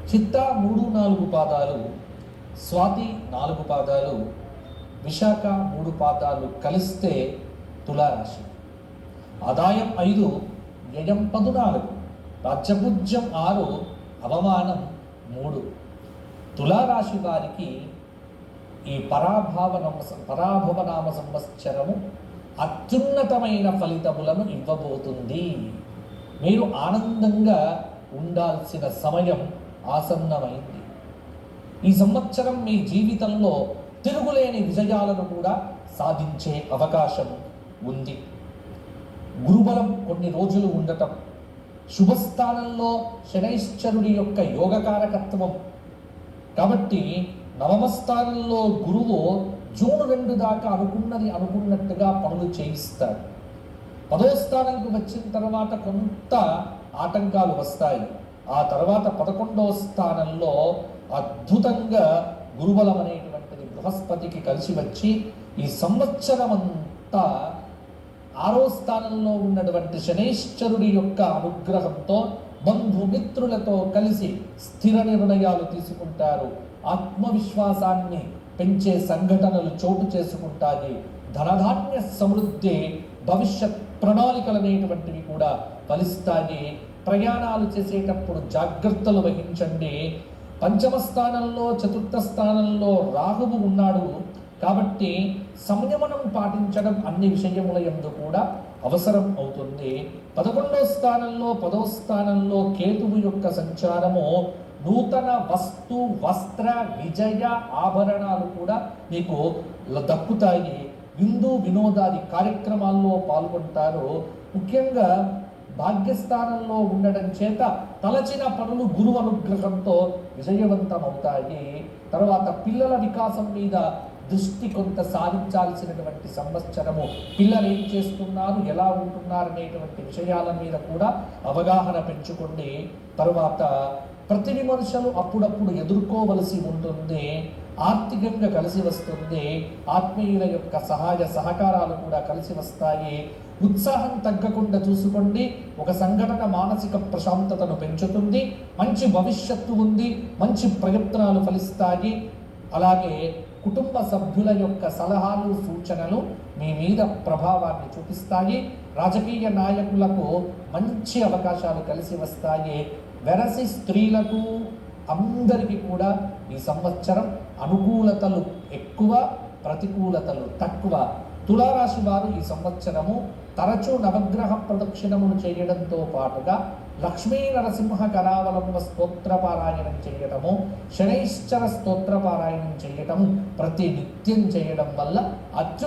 చిత్త 3-4 పాదాలు, స్వాతి 4 పాదాలు, విశాఖ 3 పాదాలు కలిస్తే తులారాశి. ఆదాయం 5, వ్యయం 14, రాజ్యపూజ్యం 6, అవమానం 3. తులారాశి వారికి ఈ పరాభవనామ సంవత్సరము అత్యున్నతమైన ఫలితములను ఇవ్వబోతుంది. మీరు ఆనందంగా ఉండాల్సిన సమయం ఆసన్నమైంది. ఈ సంవత్సరం మీ జీవితంలో తిరుగులేని విజయాలను కూడా సాధించే అవకాశం ఉంది. గురుబలం కొన్ని రోజులు ఉండటం, శుభస్థానంలో శనైశ్చరుడి యొక్క యోగకారకత్వం కాబట్టి నవమస్థానంలో గురువు జూన్ 2 దాకా అనుకున్నట్టుగా పనులు చేయిస్తాడు. 10వ స్థానంకు వచ్చిన తర్వాత కొంత ఆటంకాలు వస్తాయి. ఆ తర్వాత 11వ స్థానంలో అద్భుతంగా గురుబలం అనేటువంటిది బృహస్పతికి కలిసి వచ్చి ఈ సంవత్సరం అంతా 6వ స్థానంలో ఉన్నటువంటి శనైశ్చరుడి యొక్క అనుగ్రహంతో బంధుమిత్రులతో కలిసి స్థిర నిర్ణయాలు తీసుకుంటారు. ఆత్మవిశ్వాసాన్ని పెంచే సంఘటనలు చోటు చేసుకుంటాయి. ధనధాన్య సమృద్ధి, భవిష్యత్ ప్రణాళికలు అనేటువంటివి కూడా ఫలిస్తాయి. ప్రయాణాలు చేసేటప్పుడు జాగ్రత్తలు వహించండి. 5వ స్థానంలో 4వ స్థానంలో రాహువు ఉన్నాడు కాబట్టి సంయమనం పాటించడం అన్ని విషయముల యందు కూడా అవసరం అవుతుంది. 11వ స్థానంలో 10వ స్థానంలో కేతువు యొక్క సంచారము నూతన వస్తు వస్త్ర విజయ ఆభరణాలు కూడా మీకు దక్కుతాయి. విందు వినోదాది కార్యక్రమాల్లో పాల్గొంటారు. ముఖ్యంగా భాగ్యస్థానంలో ఉండడం చేత తలచిన పనులు గురువు అనుగ్రహంతో విజయవంతమవుతాయి. తర్వాత పిల్లల వికాసం మీద దృష్టి కొంత సాధించాల్సినటువంటి సంవత్సరము. పిల్లలు ఏం చేస్తున్నారు, ఎలా ఉంటున్నారు అనేటువంటి విషయాల మీద కూడా అవగాహన పెంచుకోండి. తరువాత ప్రతి విమర్శలు అప్పుడప్పుడు ఎదుర్కోవలసి ఉంటుంది. ఆర్థికంగా కలిసి వస్తుంది. ఆత్మీయుల యొక్క సహాయ సహకారాలు కూడా కలిసి వస్తాయి. ఉత్సాహం తగ్గకుండా చూసుకోండి. ఒక సంఘటన మానసిక ప్రశాంతతను పెంచుతుంది. మంచి భవిష్యత్తు ఉంది. మంచి ప్రయత్నాలు ఫలిస్తాయి. అలాగే కుటుంబ సభ్యుల యొక్క సలహాలు సూచనలు మీ మీద ప్రభావాన్ని చూపిస్తాయి. రాజకీయ నాయకులకు మంచి అవకాశాలు కలిసి వస్తాయి. వెరసి స్త్రీలకు అందరికీ కూడా ఈ సంవత్సరం అనుకూలతలు ఎక్కువ, ప్రతికూలతలు తక్కువ. తులారాశి వారు ఈ సంవత్సరము తరచూ నవగ్రహ ప్రదక్షిణములు చేయడంతో పాటుగా లక్ష్మీ నరసింహ కరావలంబ స్తోత్రపారాయణం చేయటము, శనైశ్చర స్తోత్రపారాయణం చేయటము ప్రతి నిత్యం చేయడం వల్ల